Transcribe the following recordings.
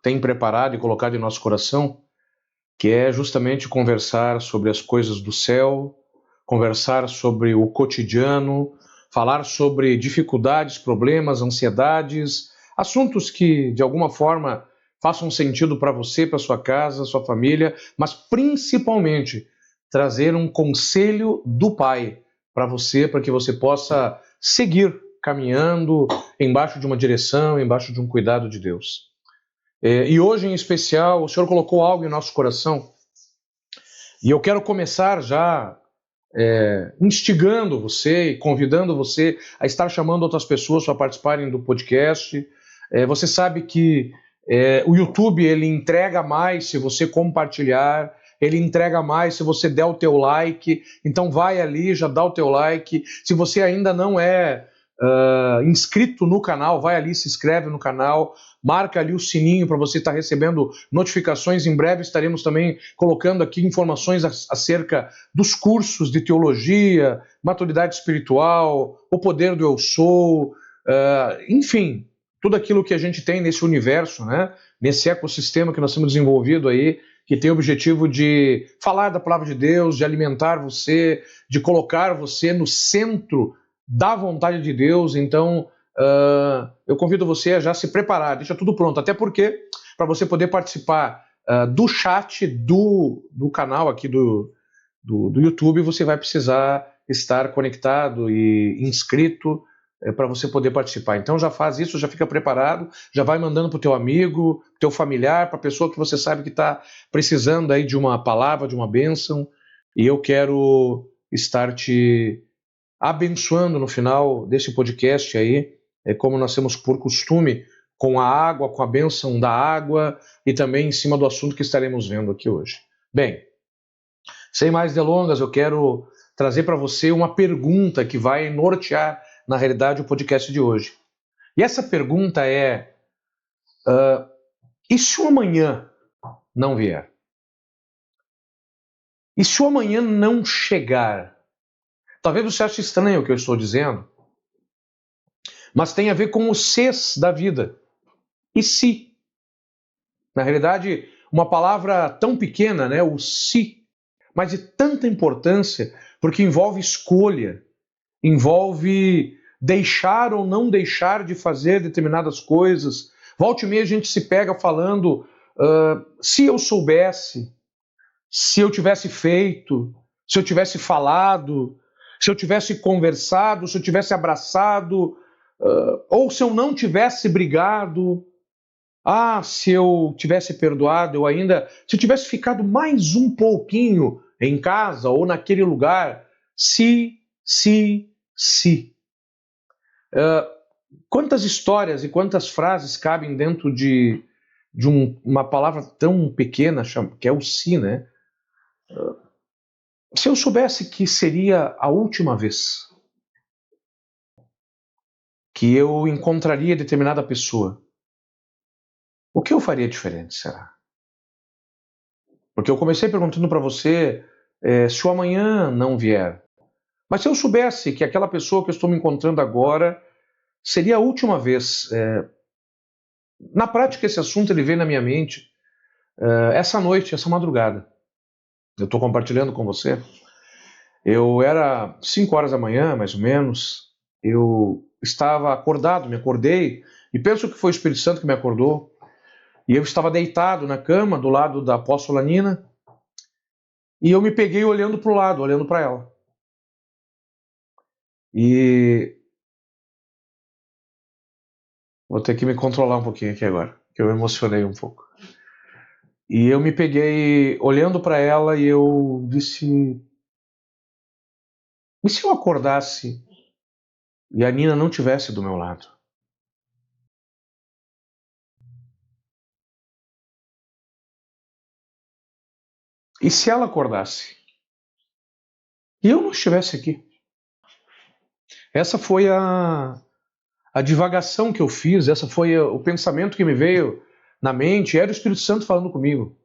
tem preparado e colocado em nosso coração, que é justamente conversar sobre as coisas do céu, conversar sobre o cotidiano, falar sobre dificuldades, problemas, ansiedades, assuntos que de alguma forma façam sentido para você, para sua casa, sua família, mas principalmente trazer um conselho do Pai para você, para que você possa seguir caminhando embaixo de uma direção, embaixo de um cuidado de Deus. E hoje, em especial, o Senhor colocou algo em nosso coração e eu quero começar já instigando você e convidando você a estar chamando outras pessoas para participarem do podcast. Você sabe que o YouTube ele entrega mais se você compartilhar, ele entrega mais se você der o teu like. Então vai ali, já dá o teu like. Se você ainda não é inscrito no canal, vai ali, se inscreve no canal, marca ali o sininho para você estar recebendo notificações. Em breve estaremos também colocando aqui informações acerca dos cursos de teologia, maturidade espiritual, o poder do eu sou, enfim, tudo aquilo que a gente tem nesse universo, né? Nesse ecossistema que nós temos desenvolvido aí, que tem o objetivo de falar da palavra de Deus, de alimentar você, de colocar você no centro da vontade de Deus. Então, eu convido você a já se preparar, deixa tudo pronto, até porque para você poder participar do chat do canal aqui do YouTube, você vai precisar estar conectado e inscrito para você poder participar. Então já faz isso, já fica preparado, já vai mandando para o teu amigo, teu familiar, para a pessoa que você sabe que está precisando aí de uma palavra, de uma bênção, e eu quero estar te abençoando no final desse podcast aí, como nós temos por costume, com a água, com a bênção da água e também em cima do assunto que estaremos vendo aqui hoje. Bem, sem mais delongas, eu quero trazer para você uma pergunta que vai nortear, na realidade, o podcast de hoje. E essa pergunta é: e se o amanhã não vier? E se o amanhã não chegar? Talvez você ache estranho o que eu estou dizendo, mas tem a ver com os ses da vida. E se? Na realidade, uma palavra tão pequena, né, o se, mas de tanta importância, porque envolve escolha, envolve deixar ou não deixar de fazer determinadas coisas. Volta e meia a gente se pega falando, se eu soubesse, se eu tivesse feito, se eu tivesse falado, se eu tivesse conversado, se eu tivesse abraçado, ou se eu não tivesse brigado. Ah, se eu tivesse perdoado, se eu tivesse ficado mais um pouquinho em casa ou naquele lugar, se. Quantas histórias e quantas frases cabem dentro de uma palavra tão pequena, que é o se, né? Se eu soubesse que seria a última vez que eu encontraria determinada pessoa, o que eu faria diferente, será? Porque eu comecei perguntando para você se o amanhã não vier. Mas se eu soubesse que aquela pessoa que eu estou me encontrando agora seria a última vez. Na prática, esse assunto ele veio na minha mente essa noite, essa madrugada. Eu estou compartilhando com você. Eu era 5 horas da manhã, mais ou menos. Eu estava acordado, me acordei, e penso que foi o Espírito Santo que me acordou. E eu estava deitado na cama, do lado da apóstola Nina, e eu me peguei olhando para o lado, olhando para ela. E vou ter que me controlar um pouquinho aqui agora, que eu me emocionei um pouco. E eu me peguei olhando para ela e eu disse: e se eu acordasse e a Nina não tivesse do meu lado? E se ela acordasse e eu não estivesse aqui? Essa foi a divagação que eu fiz, essa foi o pensamento que me veio na mente, era o Espírito Santo falando comigo.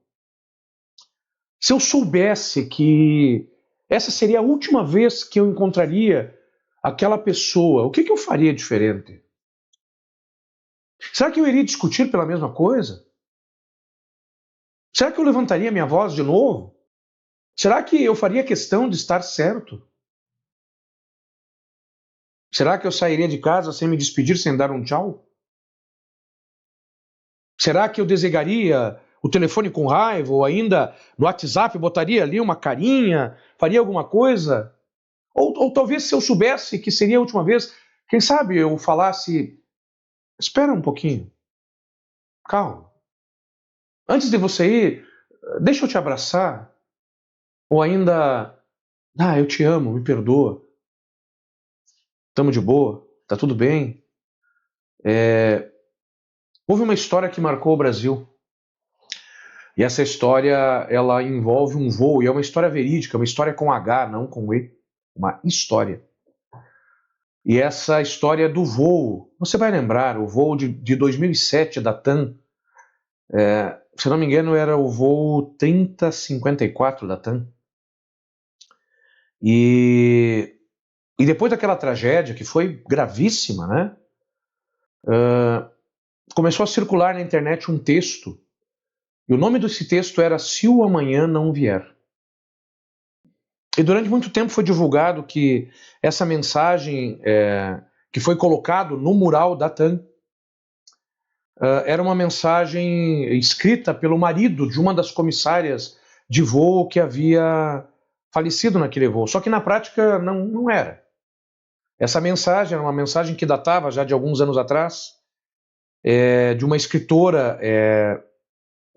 Se eu soubesse que essa seria a última vez que eu encontraria aquela pessoa, o que eu faria diferente? Será que eu iria discutir pela mesma coisa? Será que eu levantaria minha voz de novo? Será que eu faria questão de estar certo? Será que eu sairia de casa sem me despedir, sem dar um tchau? Será que eu desligaria o telefone com raiva ou ainda no WhatsApp botaria ali uma carinha, faria alguma coisa? Ou talvez se eu soubesse que seria a última vez, quem sabe eu falasse, espera um pouquinho, calma. Antes de você ir, deixa eu te abraçar. Ou ainda, eu te amo, me perdoa. Estamos de boa, tá tudo bem. Houve uma história que marcou o Brasil. E essa história, ela envolve um voo, e é uma história verídica, uma história com H, não com E. Uma história. E essa história do voo, você vai lembrar, o voo de 2007 da TAM, se não me engano era o voo 3054 da TAM. E depois daquela tragédia, que foi gravíssima, né? Começou a circular na internet um texto, e o nome desse texto era Se o Amanhã Não Vier. E durante muito tempo foi divulgado que essa mensagem que foi colocado no mural da TAM era uma mensagem escrita pelo marido de uma das comissárias de voo que havia falecido naquele voo. Só que na prática não era. Essa mensagem era uma mensagem que datava já de alguns anos atrás, de uma escritora,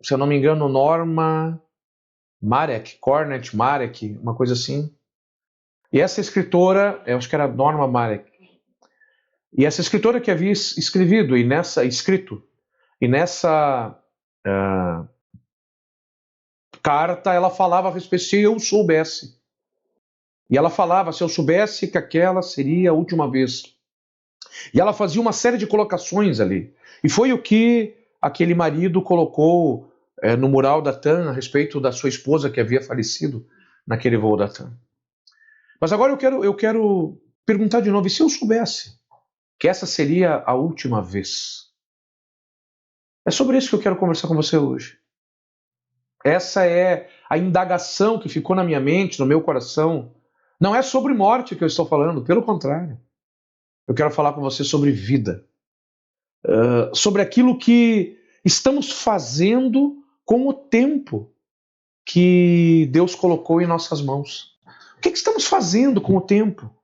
se eu não me engano, Norma Marek, Cornet Marek, uma coisa assim. E essa escritora, eu acho que era Norma Marek, e essa escritora que havia escrito, e nessa carta ela falava a respeito se eu soubesse. E ela falava se eu soubesse que aquela seria a última vez. E ela fazia uma série de colocações ali. E foi o que aquele marido colocou no mural da TAM a respeito da sua esposa que havia falecido naquele voo da TAM. Mas agora eu quero perguntar de novo, e se eu soubesse que essa seria a última vez? É sobre isso que eu quero conversar com você hoje. Essa é a indagação que ficou na minha mente, no meu coração. Não é sobre morte que eu estou falando, pelo contrário. Eu quero falar com você sobre vida. Sobre aquilo que estamos fazendo com o tempo que Deus colocou em nossas mãos. O que estamos fazendo com o tempo?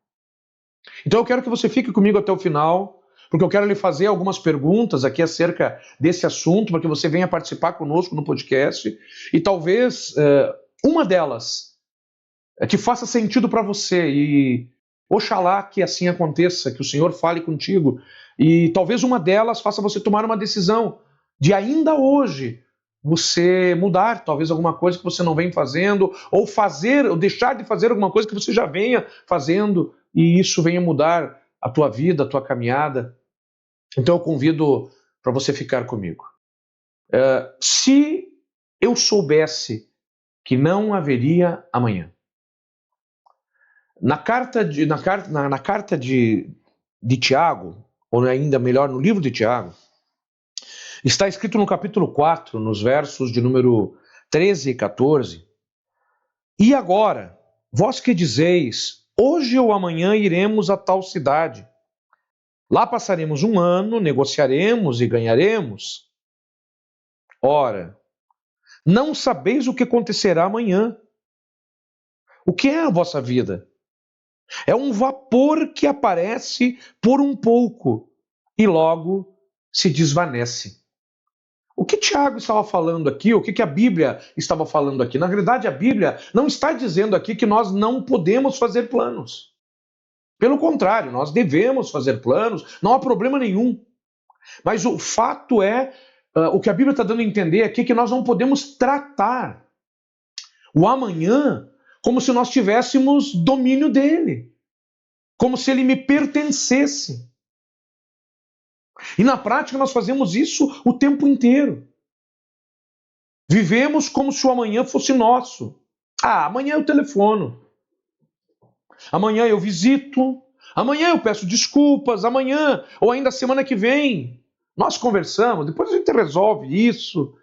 Então eu quero que você fique comigo até o final, porque eu quero lhe fazer algumas perguntas aqui acerca desse assunto, para que você venha participar conosco no podcast, e talvez uma delas que faça sentido para você, e oxalá que assim aconteça, que o Senhor fale contigo, e talvez uma delas faça você tomar uma decisão de ainda hoje você mudar talvez alguma coisa que você não vem fazendo, ou fazer, ou deixar de fazer alguma coisa que você já venha fazendo, e isso venha mudar a tua vida, a tua caminhada. Então eu convido para você ficar comigo. Se eu soubesse que não haveria amanhã. Na carta de Tiago, ou ainda melhor, no livro de Tiago, está escrito no capítulo 4, nos versos de número 13 e 14, e agora, vós que dizeis, hoje ou amanhã iremos a tal cidade, lá passaremos um ano, negociaremos e ganharemos. Ora, não sabeis o que acontecerá amanhã. O que é a vossa vida? É um vapor que aparece por um pouco e logo se desvanece. O que Tiago estava falando aqui, o que a Bíblia estava falando aqui? Na realidade, a Bíblia não está dizendo aqui que nós não podemos fazer planos. Pelo contrário, nós devemos fazer planos, não há problema nenhum. Mas o fato é, o que a Bíblia está dando a entender aqui, é que nós não podemos tratar o amanhã como se nós tivéssemos domínio dele, como se ele me pertencesse. E na prática nós fazemos isso o tempo inteiro. Vivemos como se o amanhã fosse nosso. Amanhã eu telefono. Amanhã eu visito. Amanhã eu peço desculpas. Amanhã, ou ainda semana que vem, nós conversamos. Depois a gente resolve isso.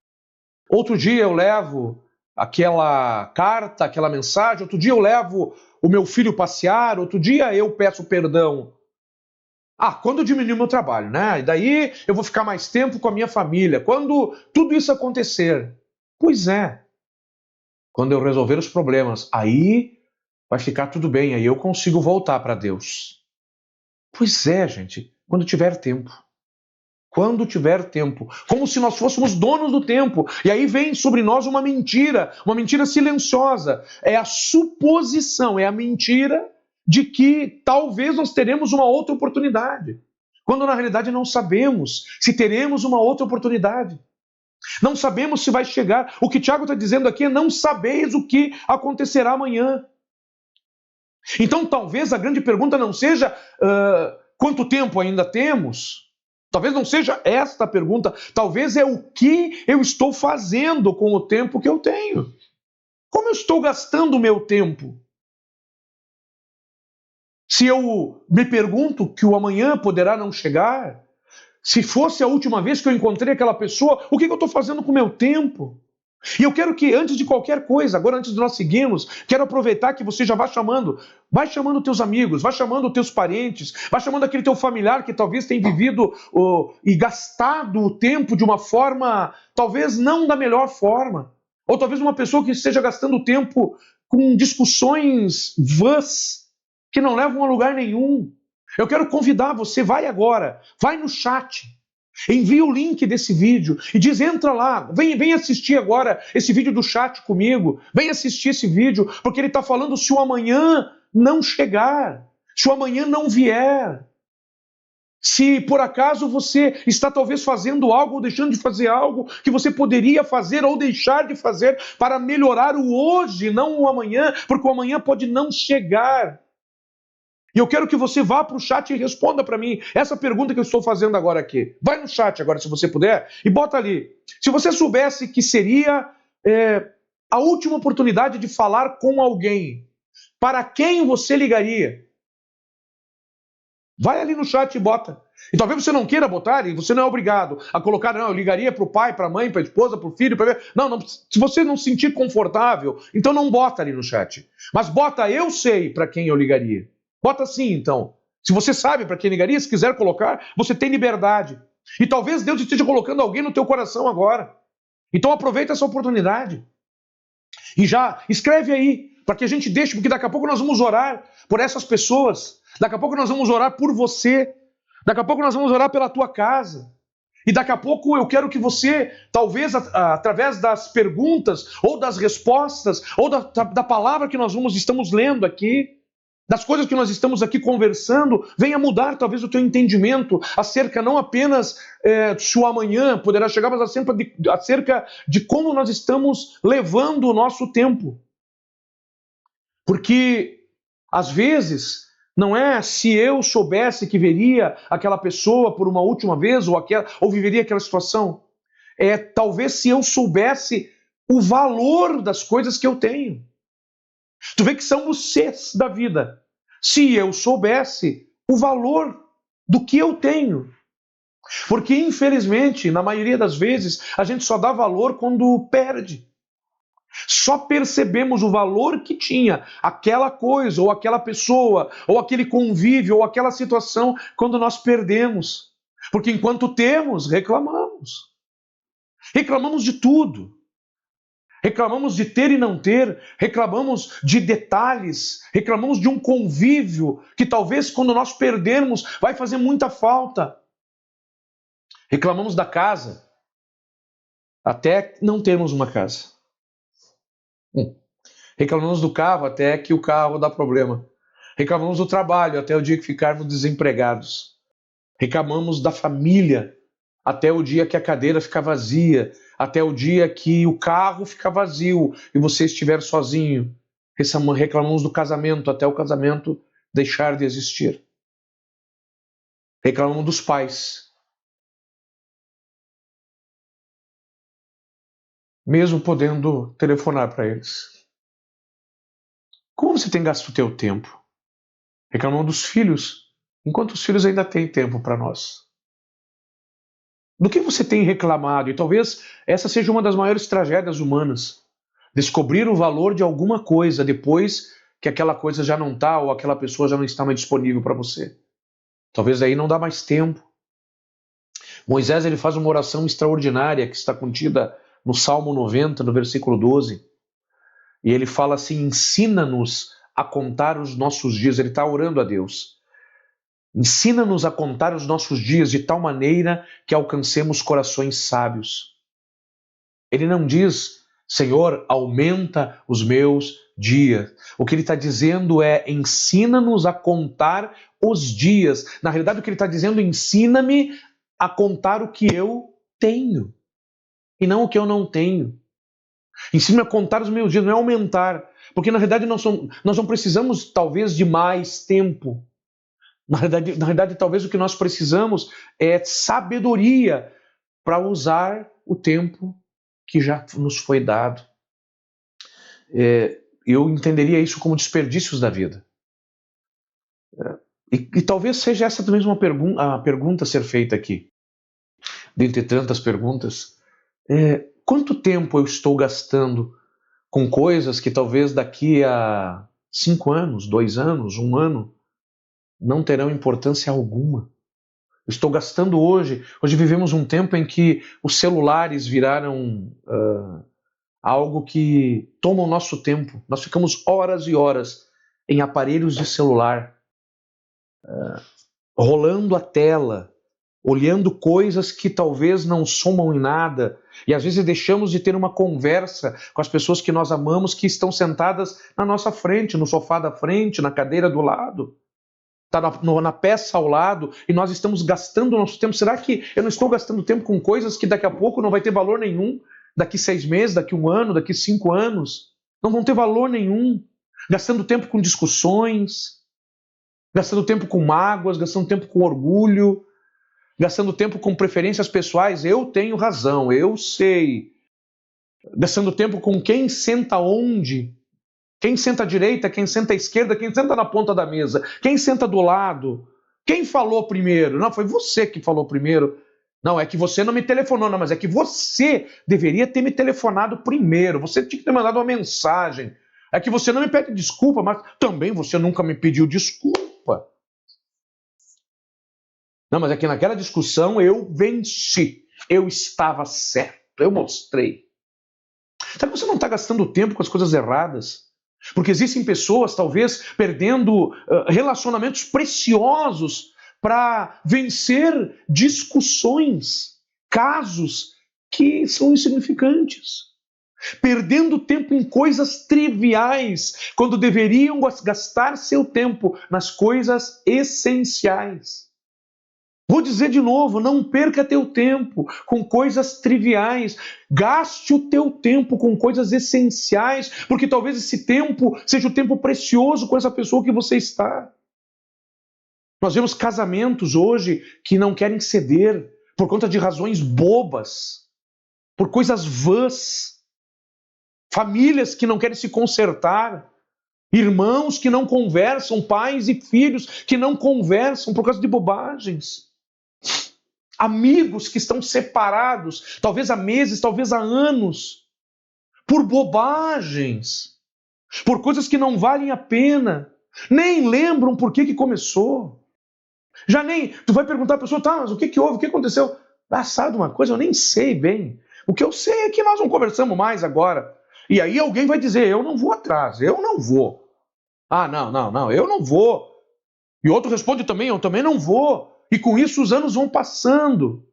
Outro dia eu levo aquela carta, aquela mensagem, outro dia eu levo o meu filho passear, outro dia eu peço perdão. Ah, quando eu diminuir meu trabalho, né? E daí eu vou ficar mais tempo com a minha família. Quando tudo isso acontecer. Pois é, quando eu resolver os problemas, aí vai ficar tudo bem, aí eu consigo voltar para Deus. Pois é, gente, quando tiver tempo. Quando tiver tempo. Como se nós fôssemos donos do tempo. E aí vem sobre nós uma mentira silenciosa. É a suposição, é a mentira de que talvez nós teremos uma outra oportunidade. Quando na realidade não sabemos se teremos uma outra oportunidade. Não sabemos se vai chegar. O que Tiago está dizendo aqui é: não sabeis o que acontecerá amanhã. Então talvez a grande pergunta não seja quanto tempo ainda temos. Talvez não seja esta a pergunta. Talvez é o que eu estou fazendo com o tempo que eu tenho. Como eu estou gastando o meu tempo? Se eu me pergunto que o amanhã poderá não chegar, se fosse a última vez que eu encontrei aquela pessoa, o que eu estou fazendo com o meu tempo? E eu quero que, antes de qualquer coisa, agora antes de nós seguirmos, quero aproveitar que você já vai chamando teus amigos, vai chamando teus parentes, vai chamando aquele teu familiar que talvez tenha vivido e gastado o tempo de uma forma, talvez não da melhor forma, ou talvez uma pessoa que esteja gastando o tempo com discussões vãs, que não levam a lugar nenhum. Eu quero convidar você, vai agora, vai no chat, envia o link desse vídeo e diz: entra lá, vem assistir agora esse vídeo do chat comigo, vem assistir esse vídeo, porque ele está falando se o amanhã não chegar, se o amanhã não vier. Se por acaso você está talvez fazendo algo ou deixando de fazer algo que você poderia fazer ou deixar de fazer para melhorar o hoje, não o amanhã, porque o amanhã pode não chegar. E eu quero que você vá para o chat e responda para mim essa pergunta que eu estou fazendo agora aqui. Vai no chat agora, se você puder, e bota ali. Se você soubesse que seria a última oportunidade de falar com alguém, para quem você ligaria? Vai ali no chat e bota. E talvez você não queira botar, e você não é obrigado a colocar, não, eu ligaria para o pai, para a mãe, para a esposa, para o filho, para... Não, se você não se sentir confortável, então não bota ali no chat. Mas bota: eu sei para quem eu ligaria. Bota assim, então. Se você sabe para quem ligaria, se quiser colocar, você tem liberdade. E talvez Deus esteja colocando alguém no teu coração agora. Então aproveita essa oportunidade. E já escreve aí, para que a gente deixe, porque daqui a pouco nós vamos orar por essas pessoas. Daqui a pouco nós vamos orar por você. Daqui a pouco nós vamos orar pela tua casa. E daqui a pouco eu quero que você, talvez através das perguntas, ou das respostas, ou da palavra que estamos lendo aqui, das coisas que nós estamos aqui conversando, venha mudar talvez o teu entendimento acerca não apenas se o amanhã poderá chegar, mas acerca de como nós estamos levando o nosso tempo. Porque, às vezes, não é se eu soubesse que veria aquela pessoa por uma última vez ou viveria aquela situação. É talvez se eu soubesse o valor das coisas que eu tenho. Tu vê que são os Cs da vida. Se eu soubesse o valor do que eu tenho. Porque, infelizmente, na maioria das vezes, a gente só dá valor quando perde. Só percebemos o valor que tinha aquela coisa, ou aquela pessoa, ou aquele convívio, ou aquela situação, quando nós perdemos. Porque enquanto temos, reclamamos. Reclamamos de tudo. Reclamamos de ter e não ter, reclamamos de detalhes, reclamamos de um convívio que talvez quando nós perdermos vai fazer muita falta. Reclamamos da casa, até não termos uma casa. Reclamamos do carro, até que o carro dá problema. Reclamamos do trabalho, até o dia que ficarmos desempregados. Reclamamos da família, até o dia que a cadeira ficar vazia, até o dia que o carro ficar vazio e você estiver sozinho. Reclamamos do casamento, até o casamento deixar de existir. Reclamamos dos pais, mesmo podendo telefonar para eles. Como você tem gasto o teu tempo? Reclamamos dos filhos, enquanto os filhos ainda têm tempo para nós. Do que você tem reclamado? E talvez essa seja uma das maiores tragédias humanas. Descobrir o valor de alguma coisa depois que aquela coisa já não está ou aquela pessoa já não está mais disponível para você. Talvez aí não dá mais tempo. Moisés ele faz uma oração extraordinária que está contida no Salmo 90, no versículo 12. E ele fala assim: ensina-nos a contar os nossos dias. Ele está orando a Deus. Ensina-nos a contar os nossos dias de tal maneira que alcancemos corações sábios. Ele não diz, Senhor, aumenta os meus dias. O que ele está dizendo é, ensina-nos a contar os dias. Na realidade, o que ele está dizendo, ensina-me a contar o que eu tenho e não o que eu não tenho. Ensina-me a contar os meus dias, não é aumentar. Porque na realidade nós não precisamos talvez de mais tempo. Na realidade, talvez o que nós precisamos é sabedoria para usar o tempo que já nos foi dado. Eu entenderia isso como desperdícios da vida. E talvez seja essa mesmo a pergunta a ser feita aqui. Dentre tantas perguntas, quanto tempo eu estou gastando com coisas que talvez daqui a 5 anos, 2 anos, 1 ano, não terão importância alguma? Estou gastando hoje vivemos um tempo em que os celulares viraram algo que toma o nosso tempo. Nós ficamos horas e horas em aparelhos de celular, rolando a tela, olhando coisas que talvez não somam em nada, e às vezes deixamos de ter uma conversa com as pessoas que nós amamos, que estão sentadas na nossa frente, no sofá da frente, na cadeira do lado, está na peça ao lado, e nós estamos gastando o nosso tempo. Será que eu não estou gastando tempo com coisas que daqui a pouco não vai ter valor nenhum? Daqui 6 meses, daqui 1 ano, daqui 5 anos, não vão ter valor nenhum. Gastando tempo com discussões, gastando tempo com mágoas, gastando tempo com orgulho, gastando tempo com preferências pessoais. Eu tenho razão, eu sei. Gastando tempo com quem senta onde, quem senta à direita, quem senta à esquerda, quem senta na ponta da mesa, quem senta do lado, quem falou primeiro. Não, foi você que falou primeiro. Não, é que você não me telefonou, não, mas é que você deveria ter me telefonado primeiro. Você tinha que ter mandado uma mensagem. É que você não me pede desculpa, mas também você nunca me pediu desculpa. Não, mas é que naquela discussão eu venci. Eu estava certo. Eu mostrei. Sabe que você não está gastando tempo com as coisas erradas? Porque existem pessoas, talvez, perdendo relacionamentos preciosos para vencer discussões, casos que são insignificantes. Perdendo tempo em coisas triviais, quando deveriam gastar seu tempo nas coisas essenciais. Vou dizer de novo, não perca teu tempo com coisas triviais. Gaste o teu tempo com coisas essenciais, porque talvez esse tempo seja o tempo precioso com essa pessoa que você está. Nós vemos casamentos hoje que não querem ceder por conta de razões bobas, por coisas vãs. Famílias que não querem se consertar. Irmãos que não conversam, pais e filhos que não conversam por causa de bobagens. Amigos que estão separados, talvez há meses, talvez há anos, por bobagens, por coisas que não valem a pena, nem lembram por que começou. Já nem, tu vai perguntar à pessoa, tá, mas o que houve, o que aconteceu? Ah, sabe uma coisa, eu nem sei bem. O que eu sei é que nós não conversamos mais agora. E aí alguém vai dizer, eu não vou atrás, eu não vou. Ah, não, eu não vou. E outro responde também, eu também não vou. E com isso os anos vão passando.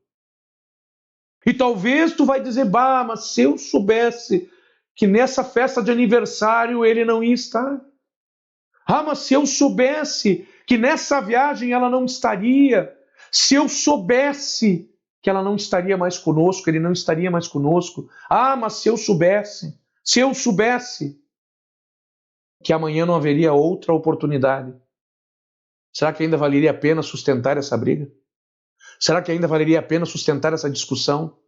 E talvez tu vai dizer, bah, mas se eu soubesse que nessa festa de aniversário ele não ia estar. Ah, mas se eu soubesse que nessa viagem ela não estaria. Se eu soubesse que ela não estaria mais conosco, ele não estaria mais conosco. Ah, mas se eu soubesse que amanhã não haveria outra oportunidade. Será que ainda valeria a pena sustentar essa briga? Será que ainda valeria a pena sustentar essa discussão?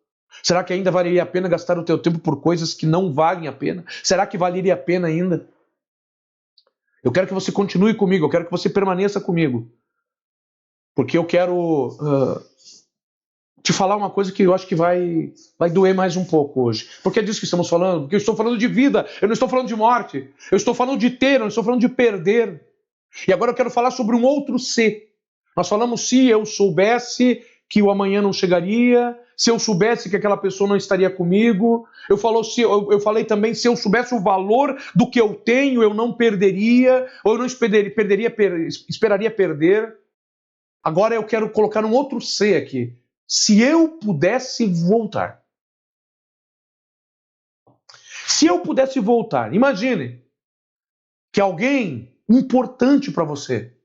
Será que ainda valeria a pena gastar o teu tempo por coisas que não valem a pena? Será que valeria a pena ainda? Eu quero que você continue comigo, eu quero que você permaneça comigo. Porque eu quero te falar uma coisa que eu acho que vai doer mais um pouco hoje. Porque é disso que estamos falando. Porque eu estou falando de vida, eu não estou falando de morte. Eu estou falando de ter, eu não estou falando de perder. E agora eu quero falar sobre um outro se. Nós falamos se eu soubesse que o amanhã não chegaria, se eu soubesse que aquela pessoa não estaria comigo. Eu falei também se eu soubesse o valor do que eu tenho, eu não perderia, ou eu não esperaria perder. Agora eu quero colocar um outro se aqui. Se eu pudesse voltar. Se eu pudesse voltar, imagine que alguém importante para você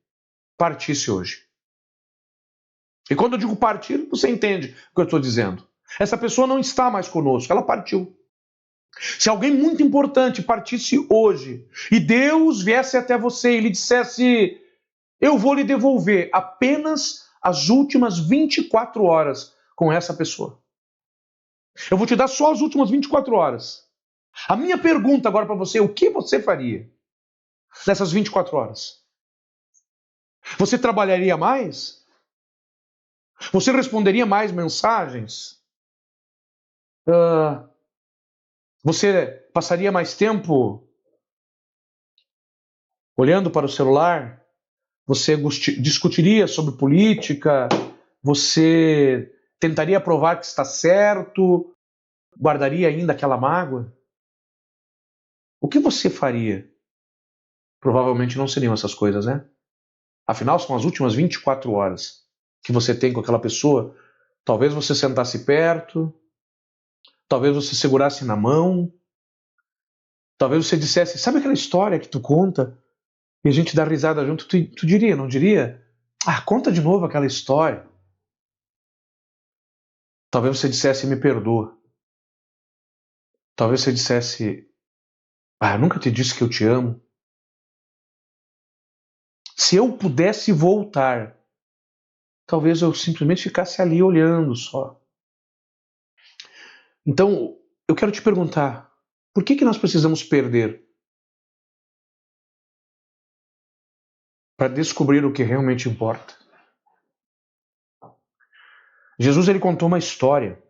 partisse hoje. E quando eu digo partir, você entende o que eu estou dizendo. Essa pessoa não está mais conosco, ela partiu. Se alguém muito importante partisse hoje e Deus viesse até você e lhe dissesse: eu vou lhe devolver apenas as últimas 24 horas com essa pessoa. Eu vou te dar só as últimas 24 horas. A minha pergunta agora para você é: o que você faria nessas 24 horas? Você trabalharia mais? Você responderia mais mensagens? Você passaria mais tempo olhando para o celular? Você discutiria sobre política? Você tentaria provar que está certo? Guardaria ainda aquela mágoa? O que você faria? Provavelmente não seriam essas coisas, né? Afinal, são as últimas 24 horas que você tem com aquela pessoa. Talvez você sentasse perto, talvez você segurasse na mão, talvez você dissesse: sabe aquela história que tu conta e a gente dá risada junto? Tu diria, não diria? Ah, conta de novo aquela história. Talvez você dissesse: me perdoa. Talvez você dissesse: ah, eu nunca te disse que eu te amo. Se eu pudesse voltar, talvez eu simplesmente ficasse ali olhando só. Então, eu quero te perguntar, por que nós precisamos perder para descobrir o que realmente importa? Jesus ele contou uma história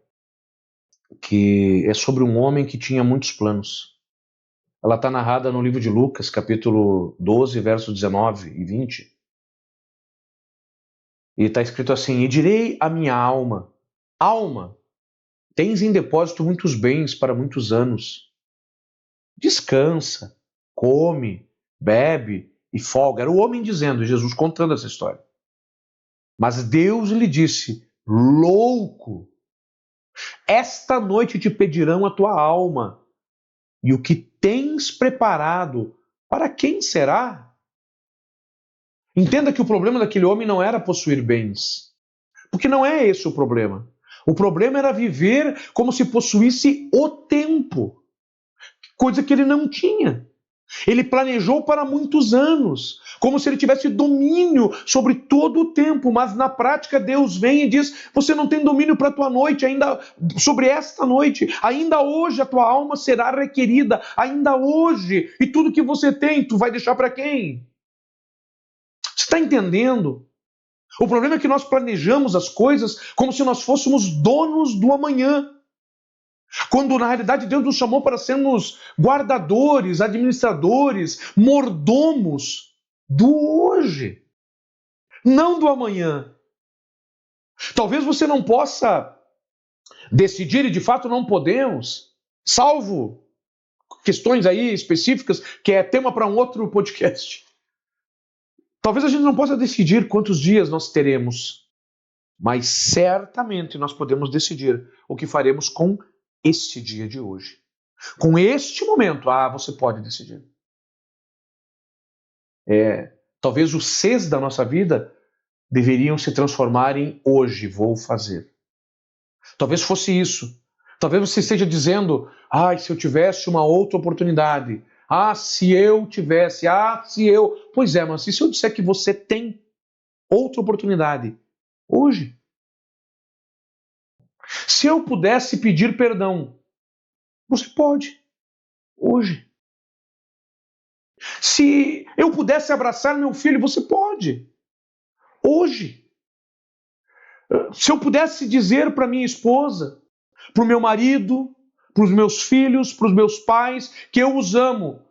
que é sobre um homem que tinha muitos planos. Ela está narrada no livro de Lucas, capítulo 12, versos 19 e 20. E está escrito assim: e direi à minha alma, alma, tens em depósito muitos bens para muitos anos. Descansa, come, bebe e folga. Era o homem dizendo, Jesus contando essa história. Mas Deus lhe disse: louco, esta noite te pedirão a tua alma, e o que tens preparado, para quem será? Entenda que o problema daquele homem não era possuir bens, porque não é esse o problema. O problema era viver como se possuísse o tempo, coisa que ele não tinha. Ele planejou para muitos anos, como se ele tivesse domínio sobre todo o tempo, mas na prática Deus vem e diz: você não tem domínio para a tua noite, ainda sobre esta noite, ainda hoje a tua alma será requerida, ainda hoje, e tudo que você tem, tu vai deixar para quem? Você está entendendo? O problema é que nós planejamos as coisas como se nós fôssemos donos do amanhã. Quando na realidade Deus nos chamou para sermos guardadores, administradores, mordomos do hoje, não do amanhã. Talvez você não possa decidir, e de fato não podemos, salvo questões aí específicas, que é tema para um outro podcast. Talvez a gente não possa decidir quantos dias nós teremos, mas certamente nós podemos decidir o que faremos com este dia de hoje. Com este momento, você pode decidir. Talvez os Cs da nossa vida deveriam se transformar em hoje vou fazer. Talvez fosse isso. Talvez você esteja dizendo: se eu tivesse uma outra oportunidade. Se eu tivesse. Se eu. Pois é, mas e se eu disser que você tem outra oportunidade hoje? Se eu pudesse pedir perdão, você pode hoje. Se eu pudesse abraçar meu filho, você pode hoje. Se eu pudesse dizer para minha esposa, para o meu marido, para os meus filhos, para os meus pais, que eu os amo,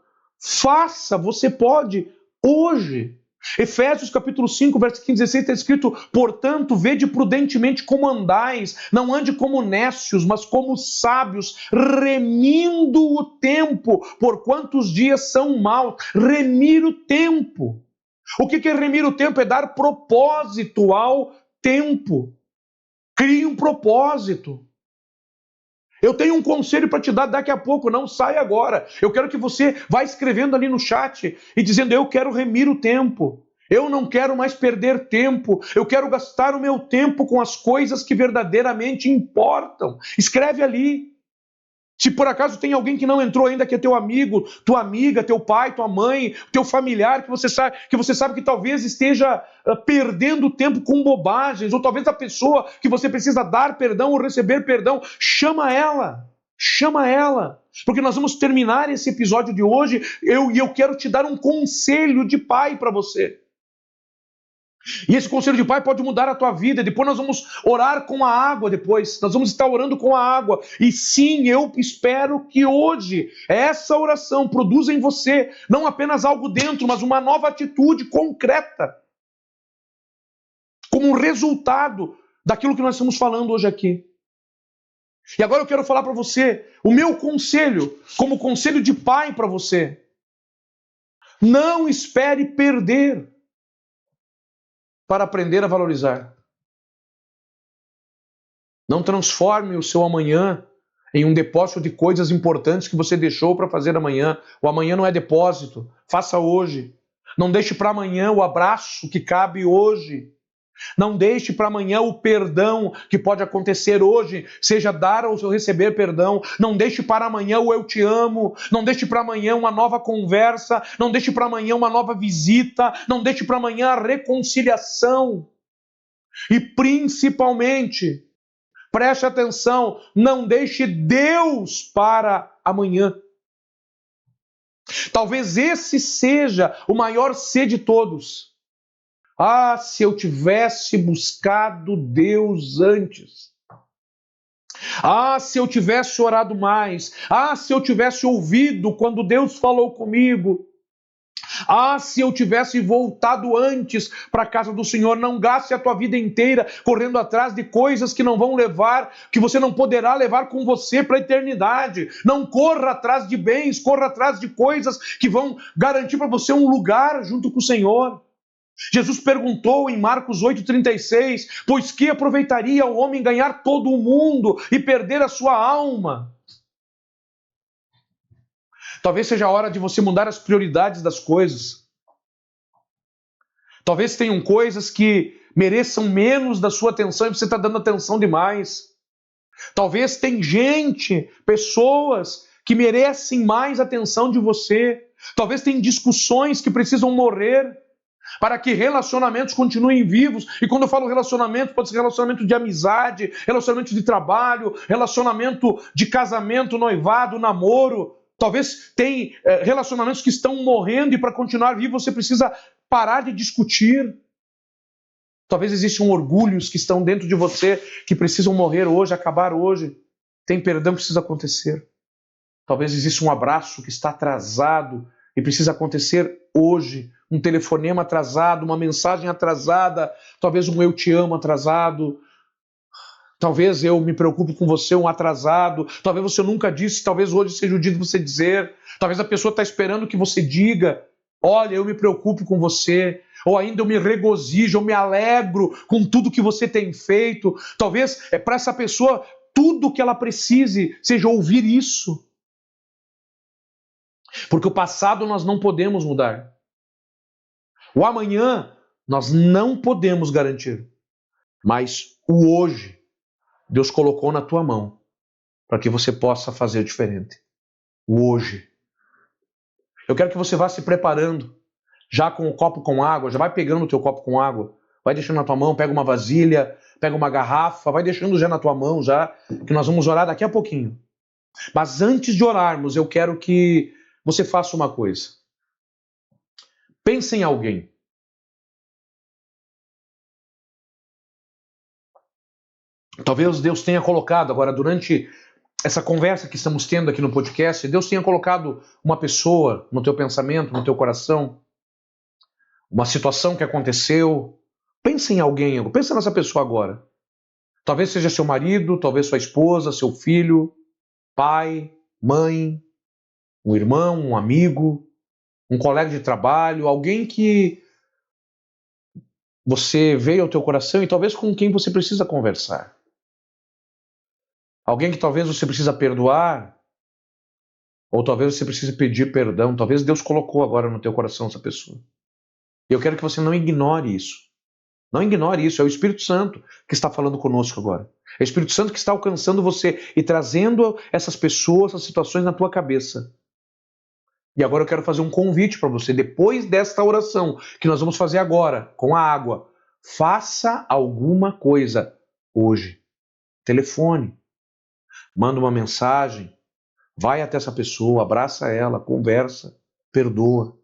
faça, você pode, hoje. Efésios capítulo 5, verso 15 e 16 está escrito: portanto, vede prudentemente como andais, não ande como nécios, mas como sábios, remindo o tempo, porquanto os dias são maus. Remir o tempo. O que é remir o tempo? É dar propósito ao tempo. Crie um propósito. Eu tenho um conselho para te dar daqui a pouco, não sai agora. Eu quero que você vá escrevendo ali no chat e dizendo: eu quero remir o tempo. Eu não quero mais perder tempo. Eu quero gastar o meu tempo com as coisas que verdadeiramente importam. Escreve ali. Se por acaso tem alguém que não entrou ainda, que é teu amigo, tua amiga, teu pai, tua mãe, teu familiar, que você sabe que talvez esteja perdendo tempo com bobagens, ou talvez a pessoa que você precisa dar perdão ou receber perdão, chama ela. Chama ela. Porque nós vamos terminar esse episódio de hoje e eu quero te dar um conselho de pai para você. E esse conselho de pai pode mudar a tua vida. Depois nós vamos orar com a água depois. Nós vamos estar orando com a água. E sim, eu espero que hoje essa oração produza em você não apenas algo dentro, mas uma nova atitude concreta. Como um resultado daquilo que nós estamos falando hoje aqui. E agora eu quero falar para você o meu conselho, como conselho de pai para você. Não espere perder para aprender a valorizar. Não transforme o seu amanhã em um depósito de coisas importantes que você deixou para fazer amanhã. O amanhã não é depósito. Faça hoje. Não deixe para amanhã o abraço que cabe hoje. Não deixe para amanhã o perdão que pode acontecer hoje, seja dar ou receber perdão. Não deixe para amanhã o eu te amo. Não deixe para amanhã uma nova conversa. Não deixe para amanhã uma nova visita. Não deixe para amanhã a reconciliação. E principalmente, preste atenção, não deixe Deus para amanhã. Talvez esse seja o maior ser de todos. Ah, se eu tivesse buscado Deus antes. Ah, se eu tivesse orado mais. Ah, se eu tivesse ouvido quando Deus falou comigo. Ah, se eu tivesse voltado antes para a casa do Senhor. Não gaste a tua vida inteira correndo atrás de coisas que não vão levar, que você não poderá levar com você para a eternidade. Não corra atrás de bens, corra atrás de coisas que vão garantir para você um lugar junto com o Senhor. Jesus perguntou em Marcos 8,36, pois que aproveitaria o homem ganhar todo o mundo e perder a sua alma? Talvez seja a hora de você mudar as prioridades das coisas. Talvez tenham coisas que mereçam menos da sua atenção e você está dando atenção demais. Talvez tem gente, pessoas que merecem mais atenção de você. Talvez tem discussões que precisam morrer para que relacionamentos continuem vivos. E quando eu falo relacionamento, pode ser relacionamento de amizade, relacionamento de trabalho, relacionamento de casamento, noivado, namoro. Talvez tem relacionamentos que estão morrendo e para continuar vivo você precisa parar de discutir. Talvez existam orgulhos que estão dentro de você que precisam morrer hoje, acabar hoje. Tem perdão que precisa acontecer. Talvez exista um abraço que está atrasado e precisa acontecer hoje. Um telefonema atrasado, uma mensagem atrasada, talvez um eu te amo atrasado. Talvez eu me preocupe com você, um atrasado. Talvez você nunca disse, talvez hoje seja o dia de você dizer. Talvez a pessoa está esperando que você diga: olha, eu me preocupo com você. Ou ainda eu me regozijo, eu me alegro com tudo que você tem feito. Talvez para essa pessoa tudo que ela precise seja ouvir isso. Porque o passado nós não podemos mudar. O amanhã nós não podemos garantir. Mas o hoje Deus colocou na tua mão para que você possa fazer diferente. O hoje. Eu quero que você vá se preparando, já com o copo com água, já vai pegando o teu copo com água, vai deixando na tua mão, pega uma vasilha, pega uma garrafa, vai deixando já na tua mão, já, que nós vamos orar daqui a pouquinho. Mas antes de orarmos, eu quero que você faça uma coisa. Pense em alguém. Talvez Deus tenha colocado agora, durante essa conversa que estamos tendo aqui no podcast, Deus tenha colocado uma pessoa no teu pensamento, no teu coração, uma situação que aconteceu. Pensa em alguém, pensa nessa pessoa agora. Talvez seja seu marido, talvez sua esposa, seu filho, pai, mãe, um irmão, um amigo, um colega de trabalho, alguém que você veio ao teu coração e talvez com quem você precisa conversar. Alguém que talvez você precisa perdoar, ou talvez você precise pedir perdão. Talvez Deus colocou agora no teu coração essa pessoa. E eu quero que você não ignore isso. Não ignore isso, é o Espírito Santo que está falando conosco agora. É o Espírito Santo que está alcançando você e trazendo essas pessoas, essas situações na tua cabeça. E agora eu quero fazer um convite para você, depois desta oração que nós vamos fazer agora, com a água. Faça alguma coisa hoje. Telefone, manda uma mensagem, vai até essa pessoa, abraça ela, conversa, perdoa,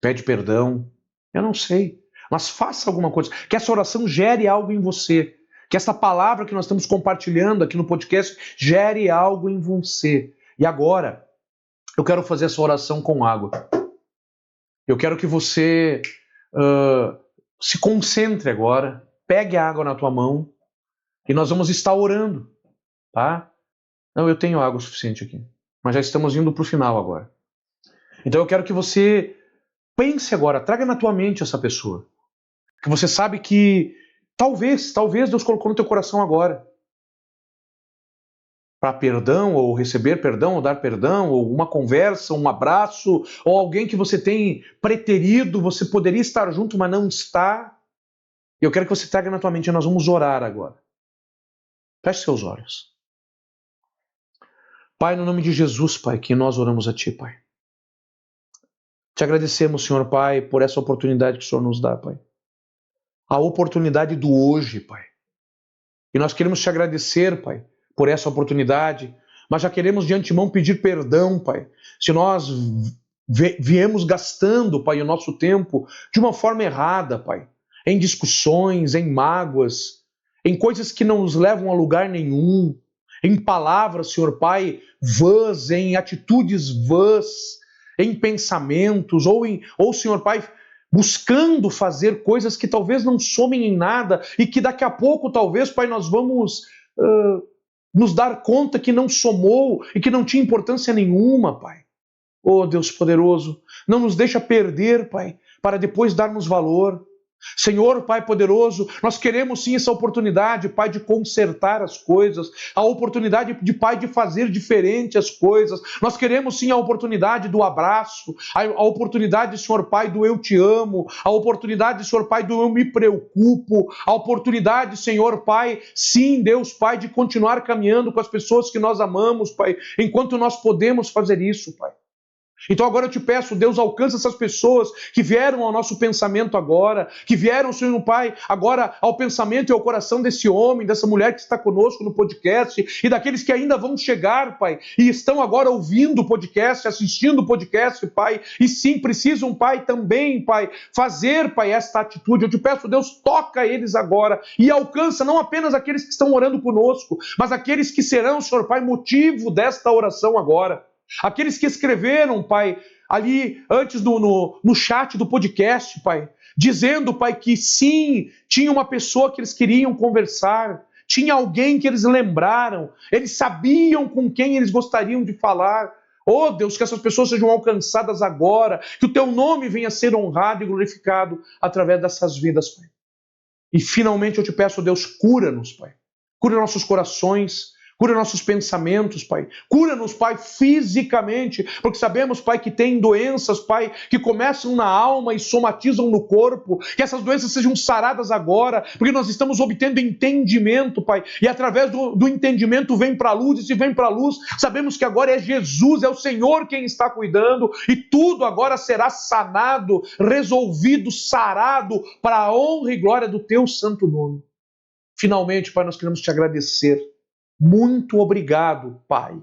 pede perdão. Eu não sei, mas faça alguma coisa. Que essa oração gere algo em você. Que essa palavra que nós estamos compartilhando aqui no podcast gere algo em você. E agora, eu quero fazer essa oração com água. Eu quero que você se concentre agora, pegue a água na tua mão e nós vamos estar orando, tá? Não, eu tenho água suficiente aqui, mas já estamos indo para o final agora. Então eu quero que você pense agora, traga na tua mente essa pessoa, que você sabe que talvez Deus colocou no teu coração agora, para perdão, ou receber perdão, ou dar perdão, ou uma conversa, um abraço, ou alguém que você tem preterido, você poderia estar junto, mas não está. Eu quero que você traga na tua mente, nós vamos orar agora. Feche seus olhos. Pai, no nome de Jesus, Pai, que nós oramos a Ti, Pai. Te agradecemos, Senhor Pai, por essa oportunidade que o Senhor nos dá, Pai. A oportunidade do hoje, Pai. E nós queremos te agradecer, Pai, por essa oportunidade, mas já queremos de antemão pedir perdão, Pai, se nós viemos gastando, Pai, o nosso tempo de uma forma errada, Pai, em discussões, em mágoas, em coisas que não nos levam a lugar nenhum, em palavras, Senhor Pai, vãs, em atitudes vãs, em pensamentos, ou Senhor Pai, buscando fazer coisas que talvez não somem em nada e que daqui a pouco, talvez, Pai, nós vamos nos dar conta que não somou e que não tinha importância nenhuma, Pai. Oh, Deus poderoso, não nos deixa perder, Pai, para depois darmos valor. Senhor, Pai poderoso, nós queremos sim essa oportunidade, Pai, de consertar as coisas, a oportunidade de, Pai, de fazer diferente as coisas. Nós queremos sim a oportunidade do abraço, a oportunidade, Senhor Pai, do eu te amo, a oportunidade, Senhor Pai, do eu me preocupo, a oportunidade, Senhor Pai, sim, Deus Pai, de continuar caminhando com as pessoas que nós amamos, Pai, enquanto nós podemos fazer isso, Pai. Então agora eu te peço, Deus, alcança essas pessoas que vieram ao nosso pensamento agora, que vieram, Senhor Pai, agora ao pensamento e ao coração desse homem, dessa mulher que está conosco no podcast, e daqueles que ainda vão chegar, Pai, e estão agora ouvindo o podcast, assistindo o podcast, Pai, e sim, precisam, Pai, também, Pai, fazer, Pai, esta atitude. Eu te peço, Deus, toca eles agora e alcança não apenas aqueles que estão orando conosco, mas aqueles que serão, Senhor Pai, motivo desta oração agora. Aqueles que escreveram, Pai, ali antes no chat do podcast, Pai, dizendo, Pai, que sim, tinha uma pessoa que eles queriam conversar, tinha alguém que eles lembraram, eles sabiam com quem eles gostariam de falar. Oh, Deus, que essas pessoas sejam alcançadas agora, que o Teu nome venha a ser honrado e glorificado através dessas vidas, Pai. E finalmente eu te peço, Deus, cura-nos, Pai. Cura nossos corações, cura nossos pensamentos, Pai. Cura-nos, Pai, fisicamente, porque sabemos, Pai, que tem doenças, Pai, que começam na alma e somatizam no corpo. Que essas doenças sejam saradas agora, porque nós estamos obtendo entendimento, Pai. E através do entendimento vem para a luz, e se vem para a luz, sabemos que agora é Jesus, é o Senhor quem está cuidando, e tudo agora será sanado, resolvido, sarado, para a honra e glória do Teu santo nome. Finalmente, Pai, nós queremos Te agradecer. Muito obrigado, Pai.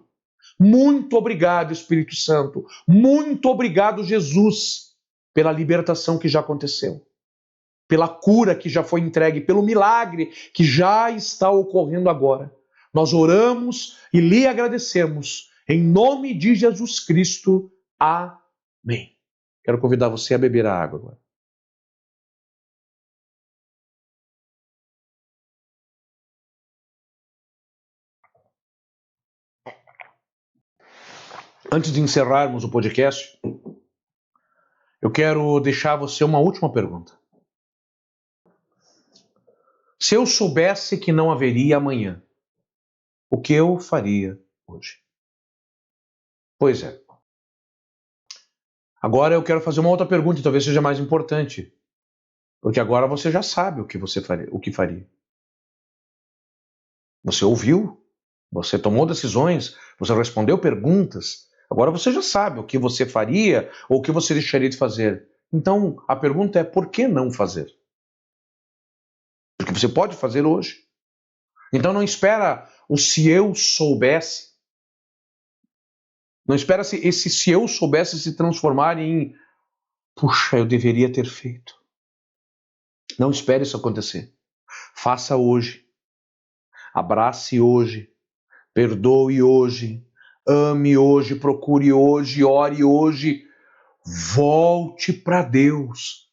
Muito obrigado, Espírito Santo. Muito obrigado, Jesus, pela libertação que já aconteceu. pela cura que já foi entregue, pelo milagre que já está ocorrendo agora. Nós oramos e lhe agradecemos. Em nome de Jesus Cristo. Amém. Quero convidar você a beber a água agora. Antes de encerrarmos o podcast, eu quero deixar você uma última pergunta. Se eu soubesse que não haveria amanhã, o que eu faria hoje? Pois é. Agora eu quero fazer uma outra pergunta, e talvez seja mais importante, porque agora você já sabe o que você faria, o que faria. Você ouviu, você tomou decisões, você respondeu perguntas. Agora você já sabe o que você faria ou o que você deixaria de fazer. Então a pergunta é: por que não fazer? Porque você pode fazer hoje. Então não espera o se eu soubesse. Não espera esse se eu soubesse se transformar em puxa, eu deveria ter feito. Não espere isso acontecer. Faça hoje. Abrace hoje. Perdoe hoje. Ame hoje. Procure hoje. Ore hoje. Volte para Deus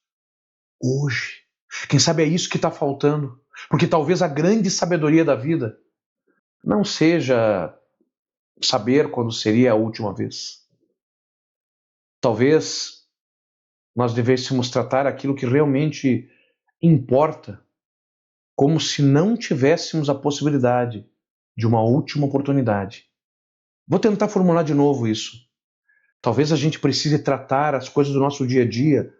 hoje. Quem sabe é isso que está faltando. Porque talvez a grande sabedoria da vida não seja saber quando seria a última vez. Talvez nós devêssemos tratar aquilo que realmente importa como se não tivéssemos a possibilidade de uma última oportunidade. Vou tentar formular de novo isso. Talvez a gente precise tratar as coisas do nosso dia a dia,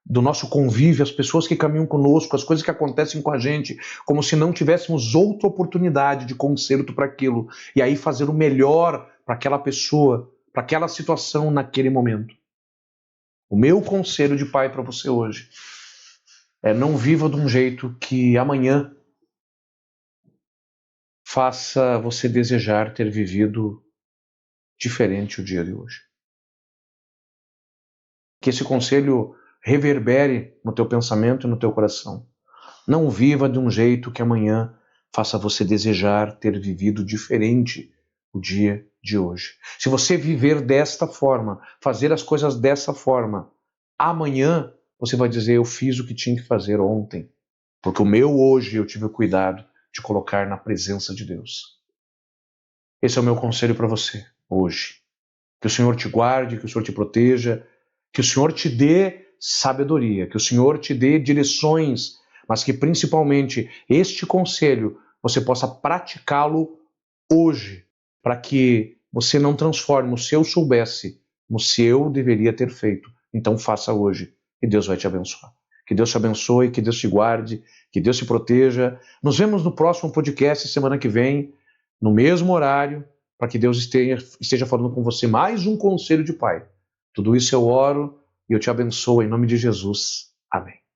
do nosso convívio, as pessoas que caminham conosco, as coisas que acontecem com a gente, como se não tivéssemos outra oportunidade de conserto para aquilo, e aí fazer o melhor para aquela pessoa, para aquela situação naquele momento. O meu conselho de pai para você hoje é: não viva de um jeito que amanhã faça você desejar ter vivido diferente o dia de hoje. Que esse conselho reverbere no teu pensamento e no teu coração. Não viva de um jeito que amanhã faça você desejar ter vivido diferente o dia de hoje. Se você viver desta forma, fazer as coisas dessa forma, amanhã você vai dizer: eu fiz o que tinha que fazer ontem, porque o meu hoje eu tive o cuidado de colocar na presença de Deus. Esse é o meu conselho para você hoje. Que o Senhor te guarde, que o Senhor te proteja, que o Senhor te dê sabedoria, que o Senhor te dê direções, mas que principalmente este conselho você possa praticá-lo hoje, para que você não transforme o se eu soubesse no se eu deveria ter feito. Então faça hoje e Deus vai te abençoar. Que Deus te abençoe, que Deus te guarde, que Deus te proteja. Nos vemos no próximo podcast semana que vem, no mesmo horário, para que Deus esteja falando com você mais um conselho de pai. Tudo isso eu oro e eu te abençoo em nome de Jesus. Amém.